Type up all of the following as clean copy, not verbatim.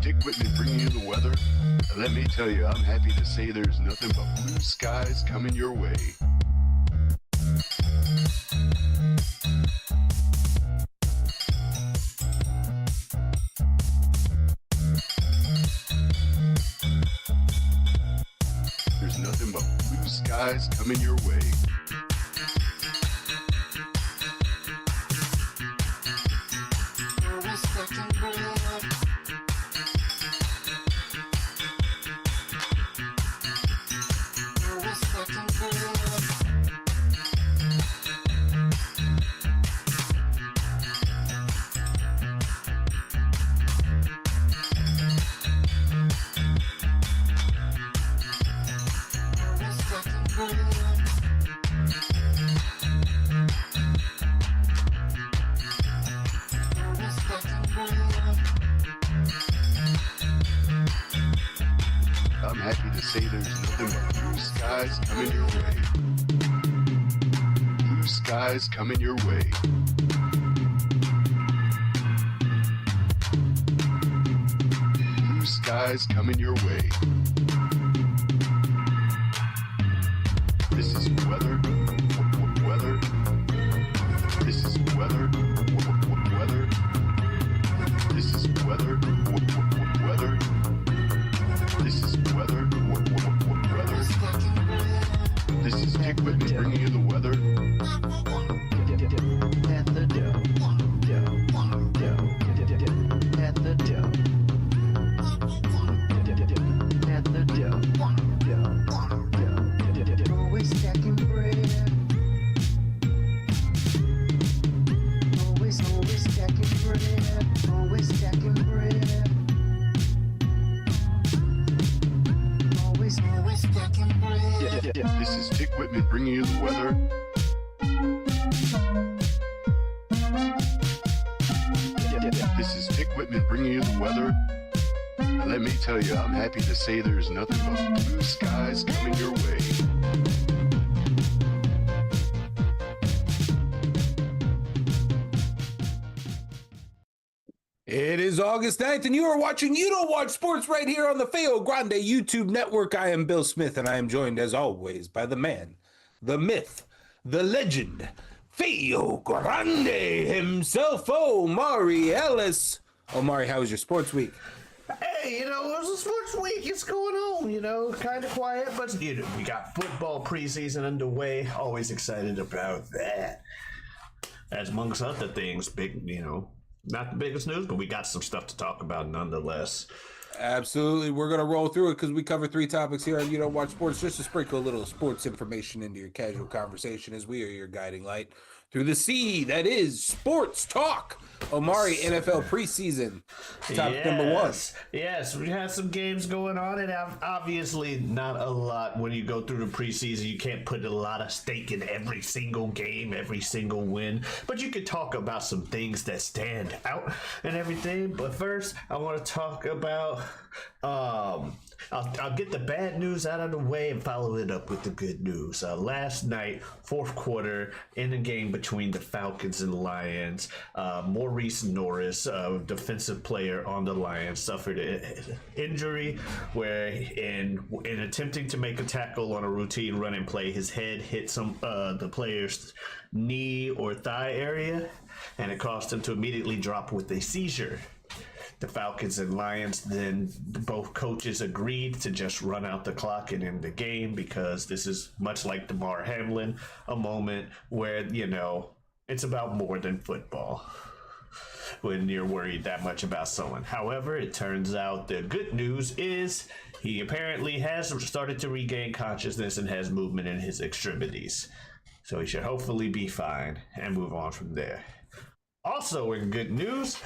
Dick Whitman bringing you the weather. And let me tell you, I'm happy to say there's nothing but blue skies coming your way. There's nothing but blue skies coming your way. I'm happy to say there's nothing but blue skies coming your way. Blue skies coming your way. Blue skies coming your way. This is weather. Weather. This is weather. Weather. This is weather. Weather. This is weather. Weather. This is Dick Whitman bringing you the weather. Always stacking bread. Always stacking bread. Always stacking bread. Always stacking bread. This is Dick Whitman bringing you the weather. This is Dick Whitman bringing you the weather. And let me tell you, I'm happy to say there's nothing but blue skies coming your way. It is August 9th, and you are watching You Don't Watch Sports right here on the Feo Grande YouTube network. I am Bill Smith, and I am joined, as always, by the man, the myth, the legend, Feo Grande himself, Omari Ellis. Omari, how was your sports week? Hey, it was a sports week. It's going on, kind of quiet, but we got football preseason underway. Always excited about that. As amongst other things, big, not the biggest news, but we got some stuff to talk about nonetheless. Absolutely. We're going to roll through it because we cover 3 topics here on You Don't Watch Sports, just to sprinkle a little sports information into your casual conversation as we are your guiding light through the sea that is sports talk. Omari, NFL preseason, topic number 1. Yes, we had some games going on, and obviously not a lot. When you go through the preseason, you can't put a lot of stake in every single game, every single win, but you could talk about some things that stand out and everything. But first, I want to talk about I'll get the bad news out of the way and follow it up with the good news. Last night, fourth quarter, in a game between the Falcons and the Lions, Maurice Norris, a defensive player on the Lions, suffered an injury where in attempting to make a tackle on a routine running play, his head hit the player's knee or thigh area, and it caused him to immediately drop with a seizure. The Falcons and Lions, then both coaches agreed to just run out the clock and end the game, because this is much like Damar Hamlin, a moment where, it's about more than football when you're worried that much about someone. However, it turns out the good news is he apparently has started to regain consciousness and has movement in his extremities. So he should hopefully be fine and move on from there. Also in good news,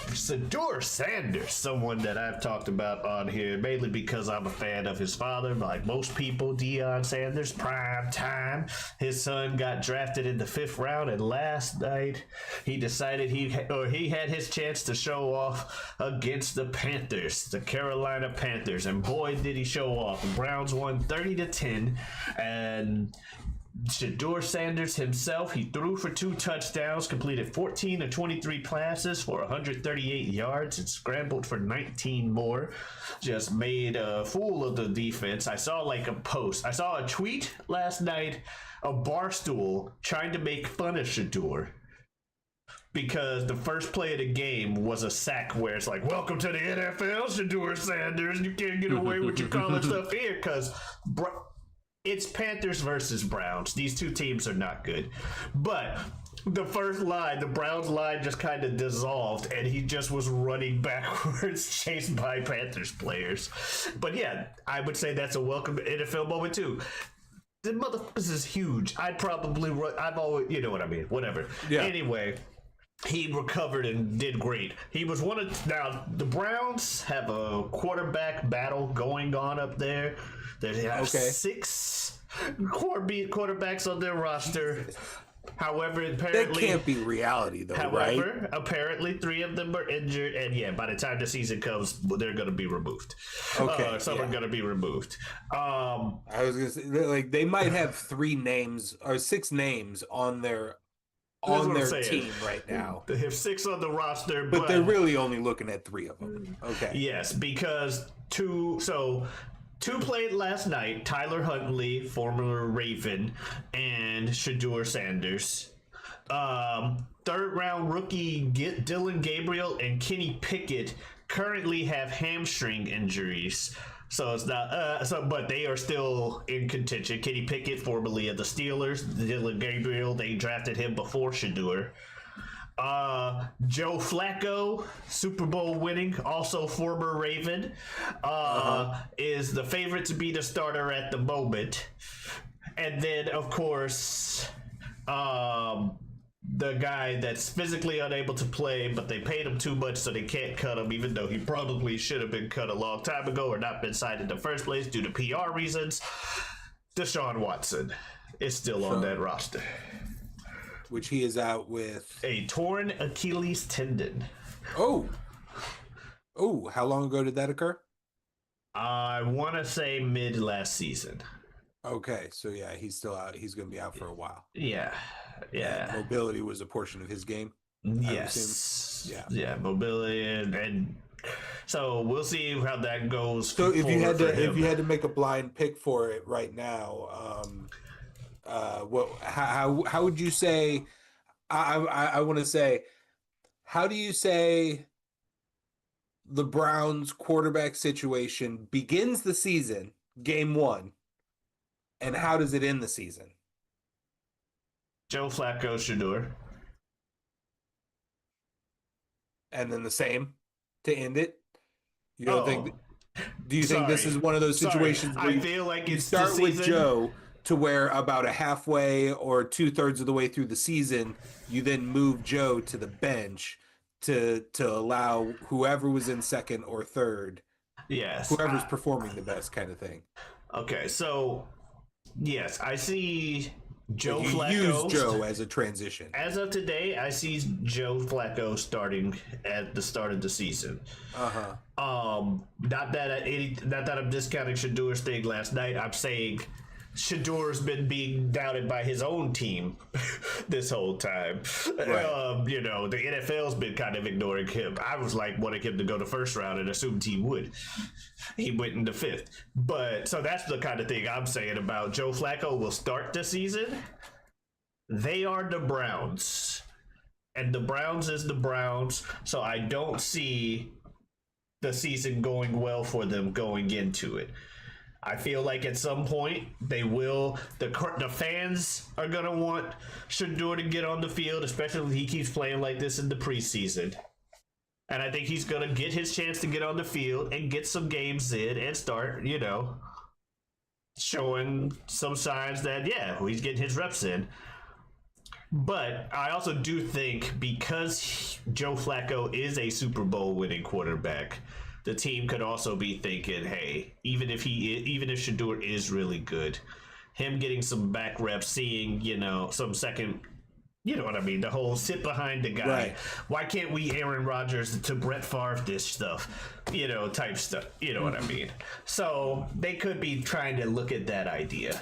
Shedeur Sanders, someone that I've talked about on here, mainly because I'm a fan of his father, like most people, Deion Sanders, prime time. His son got drafted in the 5th round, and last night he decided he had his chance to show off against the Panthers, the Carolina Panthers, and boy did he show off. The Browns won 30-10, and Shedeur Sanders himself, he threw for 2 touchdowns, completed 14 of 23 passes for 138 yards, and scrambled for 19 more. Just made a fool of the defense. I saw a tweet last night of Barstool trying to make fun of Shedeur, because the first play of the game was a sack where it's like, welcome to the NFL, Shedeur Sanders. You can't get away with your college stuff here, because it's Panthers versus Browns. These two teams are not good. But the first line, the Browns line just kind of dissolved, and he just was running backwards, chased by Panthers players. But yeah, I would say that's a welcome NFL moment too. The motherfuckers is huge. I'd probably run. I've always, you know what I mean. Whatever. Yeah. Anyway, he recovered and did great. He was one of, now the Browns have a quarterback battle going on up there. They have 6 quarterbacks on their roster. However, apparently that can't be reality, though, however, right? Apparently 3 of them are injured, and yeah, by the time the season comes, they're going to be removed. Okay, some are going to be removed. I was going to say, like, they might have 3 names or 6 names on their team right now. They have 6 on the roster, but they're really only looking at 3 of them. Okay. Yes, because 2 played last night. Tyler Huntley, former Raven, and Shedeur Sanders. 3rd round rookie Dylan Gabriel and Kenny Pickett currently have hamstring injuries. So it's not but they are still in contention. Kenny Pickett, formerly of the Steelers. Dylan Gabriel, they drafted him before Shedeur. Joe Flacco, Super Bowl winning, also former Raven, is the favorite to be the starter at the moment. And then, of course, the guy that's physically unable to play, but they paid him too much, so they can't cut him, even though he probably should have been cut a long time ago or not been signed in the first place due to PR reasons. Deshaun Watson is still on that roster. Which he is out with a torn Achilles tendon. Oh, how long ago did that occur? I want to say mid last season. Okay, so yeah, he's still out. He's going to be out for a while. Yeah. And mobility was a portion of his game. Yes. Yeah, mobility and so we'll see how that goes. So if you had to make a blind pick for it right now, how would you say? I want to say, how do you say the Browns quarterback situation begins the season, game 1, and how does it end the season? Joe Flacco, Shedeur, and then the same to end it. You don't think? Do you think this is one of those situations where I feel like you start with Joe, to where about a halfway or 2/3 of the way through the season, you then move Joe to the bench to allow whoever was in second or third, whoever's performing the best, kind of thing. Okay, so yes, I see Joe Flacco. Use Joe as a transition. As of today, I see Joe Flacco starting at the start of the season. Not that I'm discounting Shedeur's thing last night. I'm saying Shedeur's been being doubted by his own team this whole time. Right. The NFL's been kind of ignoring him. I was wanting him to go the first round and assumed he would. He went in the 5th. But so that's the kind of thing I'm saying about Joe Flacco will start the season. They are the Browns. And the Browns is the Browns. So I don't see the season going well for them going into it. I feel like at some point they will. The fans are gonna want Shedeur to get on the field, especially if he keeps playing like this in the preseason. And I think he's gonna get his chance to get on the field and get some games in and start, showing some signs that he's getting his reps in. But I also do think because Joe Flacco is a Super Bowl winning quarterback, the team could also be thinking, hey, even if Shedeur is really good, him getting some back reps, seeing, some second, you know what I mean, the whole sit behind the guy. Right. Why can't we Aaron Rodgers to Brett Favre this stuff, type stuff, you know what I mean? So they could be trying to look at that idea.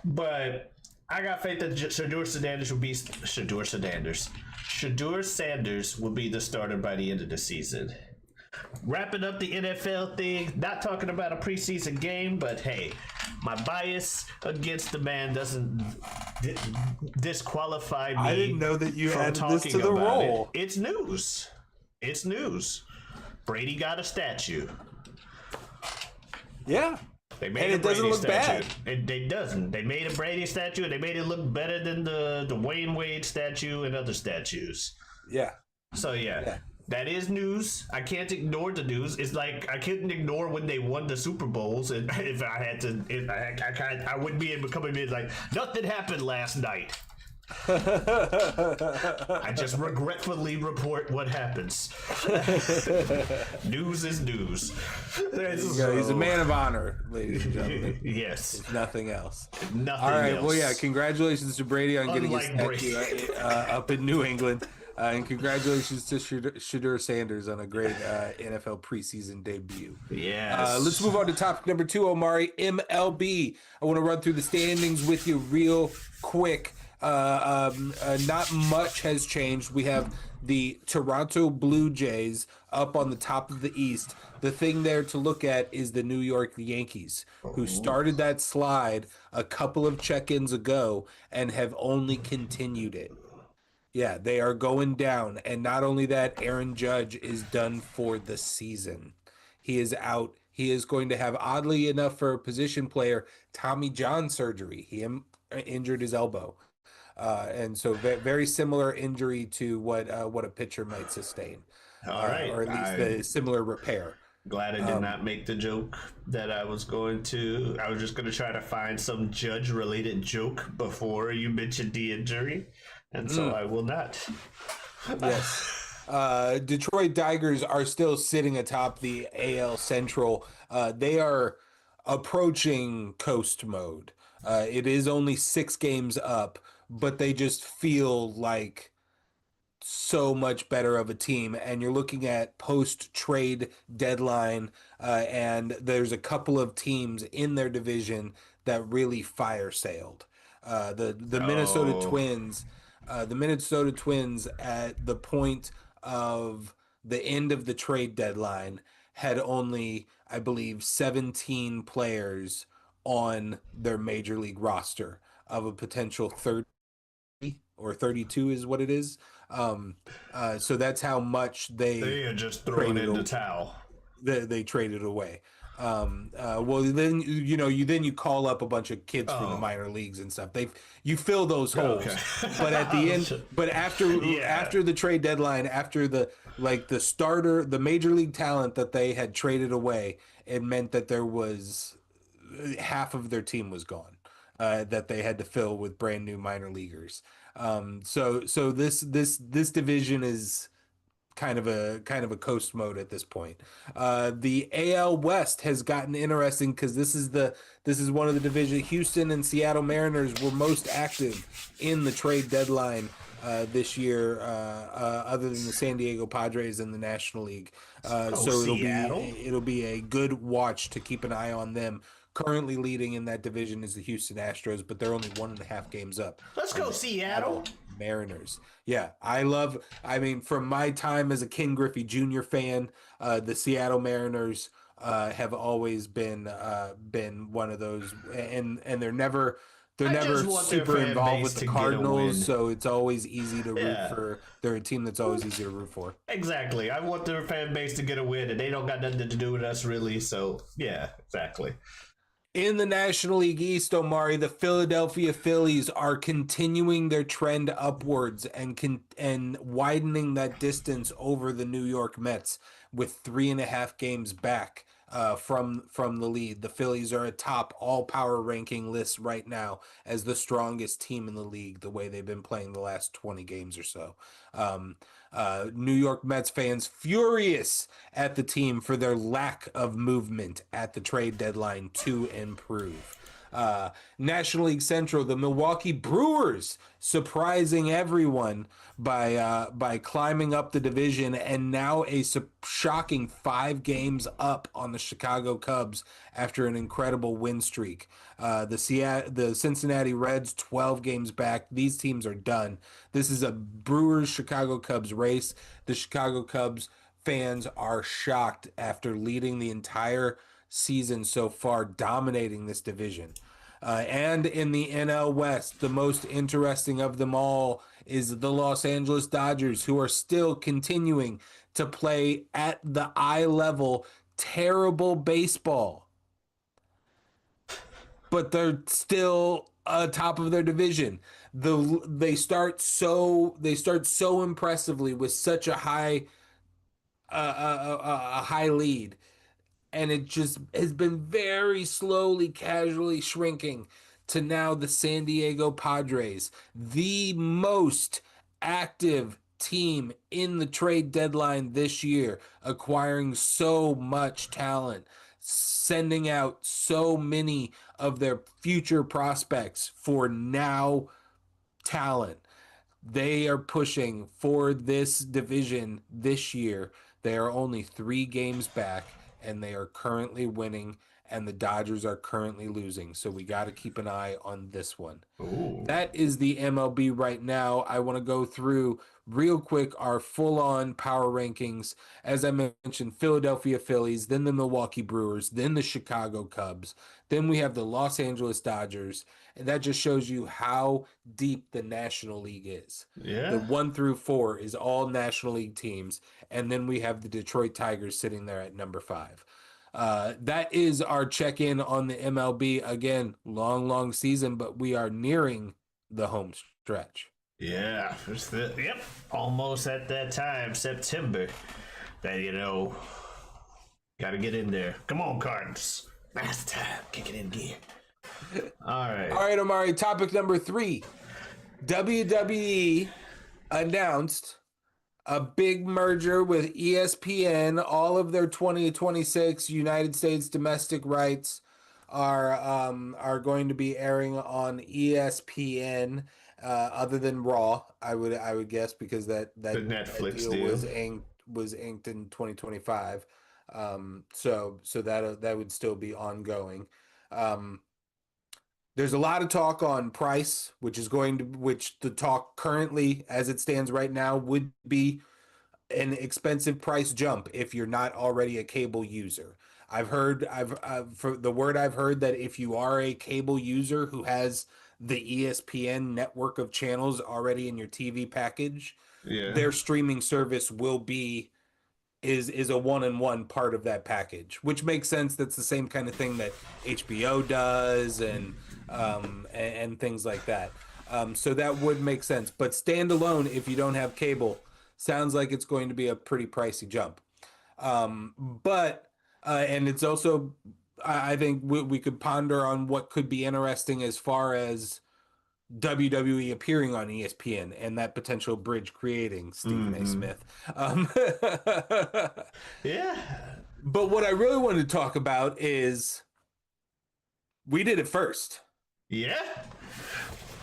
But I got faith that Shedeur Sanders will be Shedeur Sanders will be the starter by the end of the season. Wrapping up the NFL thing, not talking about a preseason game, but hey, my bias against the man doesn't disqualify me. I didn't know that you from added this to talking the about role. it. It's news. It's news. Brady got a statue. Yeah. They made And a it doesn't Brady look statue. bad. It doesn't. They made a Brady statue and they made it look better than the Dwayne Wade statue and other statues. Yeah. So yeah. That is news. I can't ignore the news. It's like I couldn't ignore when they won the Super Bowls, and if I had to, I wouldn't be able to come in like nothing happened last night. I just regretfully report what happens. News is news. He's a man of honor, ladies and gentlemen. Yes. If nothing else. Nothing All right. else. Well, yeah. Congratulations to Brady on getting his Unlike statue up in New England. And congratulations to Shedeur Sanders on a great NFL preseason debut. Yes. Let's move on to topic number 2, Omari. MLB. I want to run through the standings with you real quick. Not much has changed. We have the Toronto Blue Jays up on the top of the East. The thing there to look at is the New York Yankees, who started that slide a couple of check-ins ago and have only continued it. Yeah, they are going down. And not only that, Aaron Judge is done for the season. He is out. He is going to have, oddly enough, for a position player, Tommy John surgery. He injured his elbow. And so very similar injury to what a pitcher might sustain. All right. Or at least the similar repair. Glad I did not make the joke that I was going to. I was just going to try to find some Judge-related joke before you mentioned the injury. And so I will not. Yes. Detroit Tigers are still sitting atop the AL Central. They are approaching coast mode. It is only 6 games up, but they just feel like so much better of a team. And you're looking at post-trade deadline, and there's a couple of teams in their division that really fire-sailed. The Minnesota Twins... the Minnesota Twins at the point of the end of the trade deadline had only, I believe, 17 players on their major league roster of a potential 30 or 32 is what it is. So that's how much they are just throwing in the towel. They traded away. Well, then you call up a bunch of kids from the minor leagues and stuff. You fill those holes, but at the end, but after the trade deadline, after the starter, the major league talent that they had traded away, it meant that there was half of their team was gone, that they had to fill with brand new minor leaguers. So this division is kind of a coast mode at this point. The AL West has gotten interesting because this is one of the division. Houston and Seattle Mariners were most active in the trade deadline this year, other than the San Diego Padres and the National League. So it'll be a good watch to keep an eye on them. Currently leading in that division is the Houston Astros, but they're only 1.5 games up. Let's go Seattle Mariners. Yeah, from my time as a Ken Griffey Jr. fan, the Seattle Mariners have always been one of those, and they're never super involved with the Cardinals, so it's always easy to root for. They're a team that's always easy to root for. Exactly. I want their fan base to get a win, and they don't got nothing to do with us really. So yeah, exactly. In the National League East, Omari, the Philadelphia Phillies are continuing their trend upwards and widening that distance over the New York Mets with 3.5 games back from the lead. The Phillies are atop all power ranking lists right now as the strongest team in the league, the way they've been playing the last 20 games or so. New York Mets fans furious at the team for their lack of movement at the trade deadline to improve. National League Central, the Milwaukee Brewers surprising everyone by climbing up the division and now a shocking 5 games up on the Chicago Cubs after an incredible win streak. The Cincinnati Reds 12 games back. These teams are done. This is a Brewers Chicago Cubs race. The Chicago Cubs fans are shocked after leading the entire season so far, dominating this division. And in the NL West, the most interesting of them all is the Los Angeles Dodgers, who are still continuing to play at the eye level terrible baseball. But they're still top of their division. They start so impressively with such a high lead, and it just has been very slowly, casually shrinking to now the San Diego Padres, the most active team in the trade deadline this year, acquiring so much talent, sending out so many of their future prospects for now talent. They are pushing for this division this year. They are only 3 games back, and they are currently winning, and the Dodgers are currently losing. So we got to keep an eye on this one. Ooh. That is the MLB right now. I want to go through real quick our full-on power rankings. As I mentioned, Philadelphia Phillies, then the Milwaukee Brewers, then the Chicago Cubs. Then we have the Los Angeles Dodgers. And that just shows you how deep the National League is. Yeah. The 1 through 4 is all National League teams. And then we have the Detroit Tigers sitting there at number 5. That is our check-in on the MLB. Again, long season, but we are nearing the home stretch. Yeah, almost at that time, September, that, got to get in there. Come on, Cardinals. Now's the time. Kick it in gear. All right, Omari, topic number 3. WWE announced a big merger with ESPN. All of their 2026 United States domestic rights are going to be airing on ESPN. Other than Raw, I would guess, because that the Netflix deal was inked in 2025. So that would still be ongoing. There's a lot of talk on price, which the talk currently, as it stands right now, would be an expensive price jump if you're not already a cable user. I've heard that if you are a cable user who has the ESPN network of channels already in your TV package, their streaming service is a 1-in-1 part of that package, which makes sense. That's the same kind of thing that HBO does and things like that. So that would make sense. But standalone, if you don't have cable, sounds like it's going to be a pretty pricey jump. But it's also, I think we could ponder on what could be interesting as far as WWE appearing on ESPN and that potential bridge creating Stephen A. Smith. Yeah. But what I really wanted to talk about is we did it first. Yeah.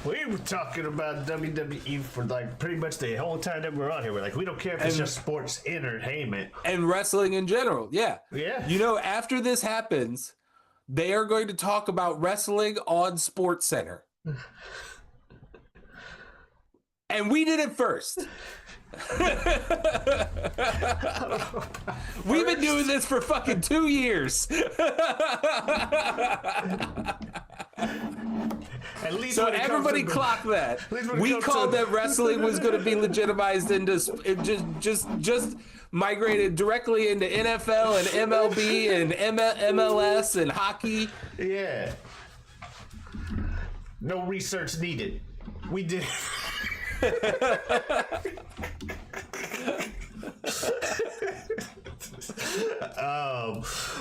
We were talking about WWE for pretty much the whole time that we're on here. We're like, we don't care if it's just sports entertainment. And wrestling in general. Yeah. Yeah. After this happens, they are going to talk about wrestling on Sports Center. And we did it first. We've been doing this for fucking 2 years. At least so everybody clock that. We called that wrestling was going to be legitimized into just migrated directly into NFL and MLB and MLS and hockey. Yeah. No research needed. We did.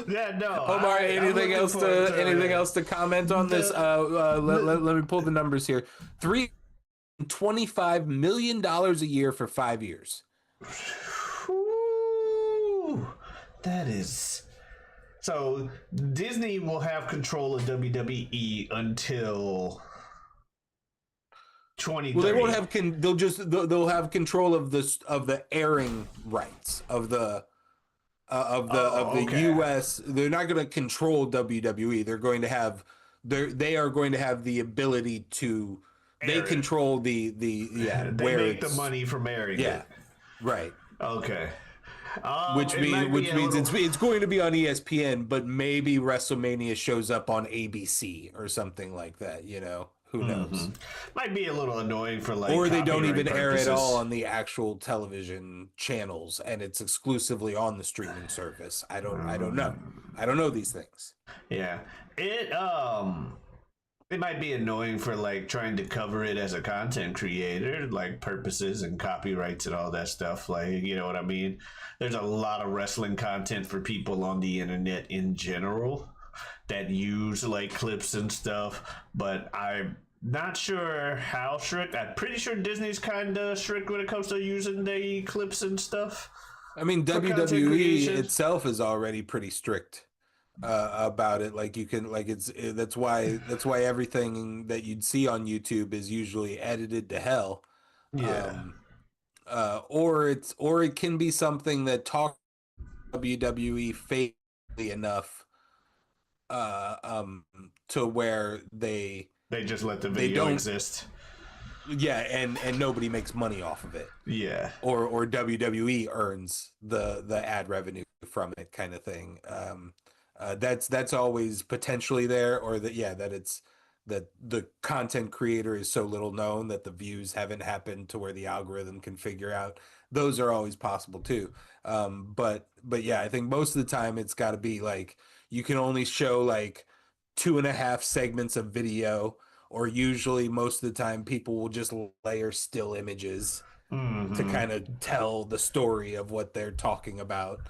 Yeah, no. Omar, anything else to comment on this? Let me pull the numbers here. $325 million a year for 5 years. Ooh, that is So Disney will have control of WWE until 2030. Well, they won't have they'll have control of the airing rights of the okay. US. They're not going to control WWE. They're going to have they are going to have the ability to Air they it. control the They where make the it's money from airing yeah it. right. Okay. Which it might means be a little- it's going to be on ESPN, but maybe WrestleMania shows up on ABC or something like that. You know, who knows? might be a little annoying for like Or they don't copyright even air it purposes. all on the actual television channels, and it's exclusively on the streaming service. I don't know. I don't know these things. Yeah. It might be annoying for like trying to cover it as a content creator, like purposes and copyrights and all that stuff. Like, you know what I mean? There's a lot of wrestling content for people on the internet in general that use like clips and stuff, but I'm not sure how strict. I'm pretty sure Disney's kind of strict when it comes to using the clips and stuff. I mean, content WWE creation. itself is already pretty strict about it. Like you can, like that's why everything that you'd see on YouTube is usually edited to hell. Yeah. Or it can be something that talks WWE faithfully enough to where they They just let the They video don't- exist. yeah, and nobody makes money off of it. Yeah. Or WWE earns the ad revenue from it, kind of thing. That's always potentially there, or that the content creator is so little known that the views haven't happened to where the algorithm can figure out. Those are always possible too. But yeah, I think most of the time it's got to be like you can only show like 2.5 segments of video, or usually most of the time people will just layer still images to kind of tell the story of what they're talking about.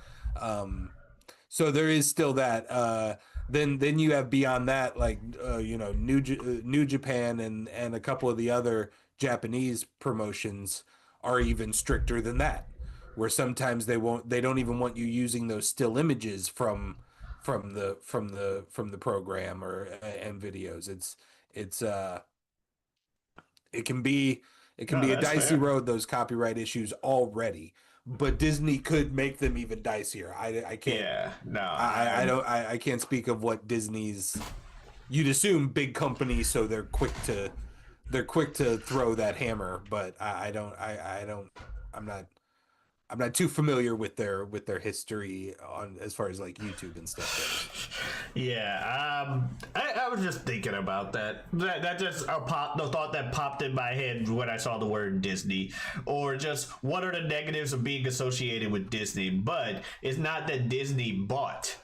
So there is still that. Then you have beyond that, like New Japan and a couple of the other Japanese promotions are even stricter than that, where sometimes they don't even want you using those still images from the program or and videos. It can be a that's dicey fair. road, those copyright issues already, but Disney could make them even dicier. I can't. Yeah. No. I can't speak of what Disney's. You'd assume big company, so they're quick to throw that hammer, but I'm not too familiar with their history on as far as like YouTube and stuff goes. Yeah, I was just thinking about that. That just the thought that popped in my head when I saw the word Disney, or just what are the negatives of being associated with Disney? But it's not that Disney bought.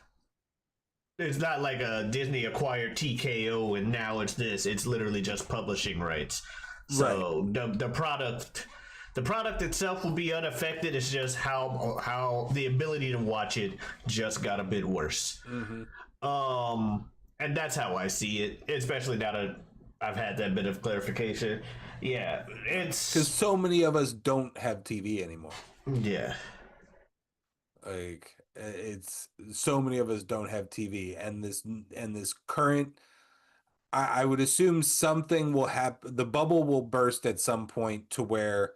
It's not like a Disney acquired TKO and now it's this. It's literally just publishing rights. So the product itself will be unaffected. It's just how the ability to watch it just got a bit worse. And that's how I see it, especially now that I've had that bit of clarification. Yeah, it's Because so many of us don't have TV anymore. yeah, Like it's so many of us don't have TV, and this current. I would assume something will happen. The bubble will burst at some point to where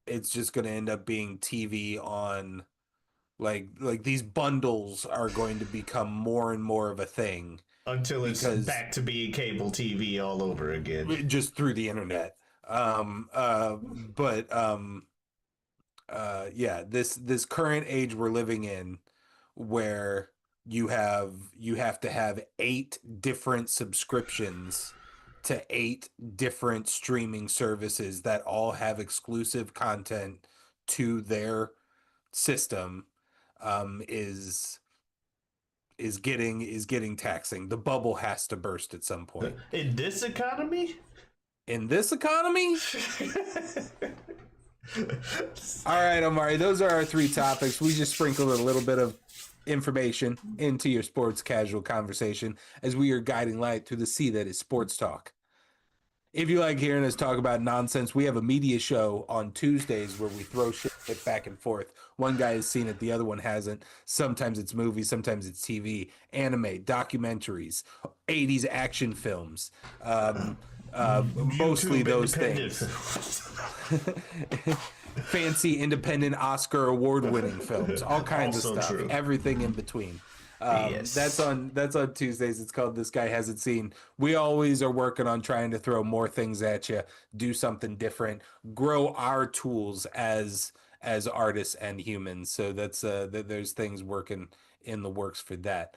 it's just going to end up being TV on, like these bundles are going to become more and more of a thing until it's Because- back to being cable TV all over again. just through the internet. Yeah, this current age we're living in, where you have to have 8 different subscriptions to 8 different streaming services that all have exclusive content to their system, is getting taxing. The bubble has to burst at some point. In this economy, In this economy? All right, Omari, those are our 3 topics. We just sprinkled a little bit of information into your sports casual conversation as we are guiding light through the sea that is sports talk. If you like hearing us talk about nonsense, we have a media show on Tuesdays where we throw shit back and forth. One guy has seen it, the other one hasn't. Sometimes it's movies, sometimes it's TV, anime, documentaries, 80s action films. Mostly YouTube those independent things. Fancy, independent, Oscar award-winning films, all kinds of Also stuff, true. everything in between. Yes. That's on Tuesdays. It's called This Guy Hasn't Seen. We always are working on trying to throw more things at you, do something different, grow our tools as artists and humans. So that's there's things working in the works for that.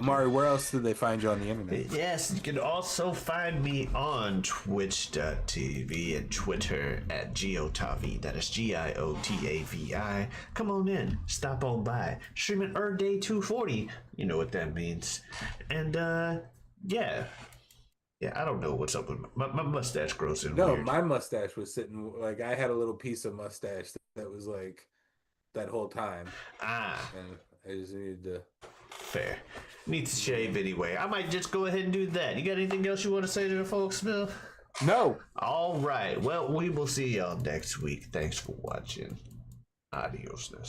Mari, where else did they find you on the internet? Yes, you can also find me on twitch.tv and Twitter at Giotavi. That is Giotavi. Come on in, stop on by. Streaming Day 240. You know what that means. And yeah, I don't know what's up with my mustache grows in No, weird. my mustache was sitting like I had a little piece of mustache that was like that whole time, and I just needed to. Fair. Needs to shave anyway. I might just go ahead and do that. You got anything else you want to say to the folks, Bill? No. All right. Well, we will see y'all next week. Thanks for watching. Adiosness.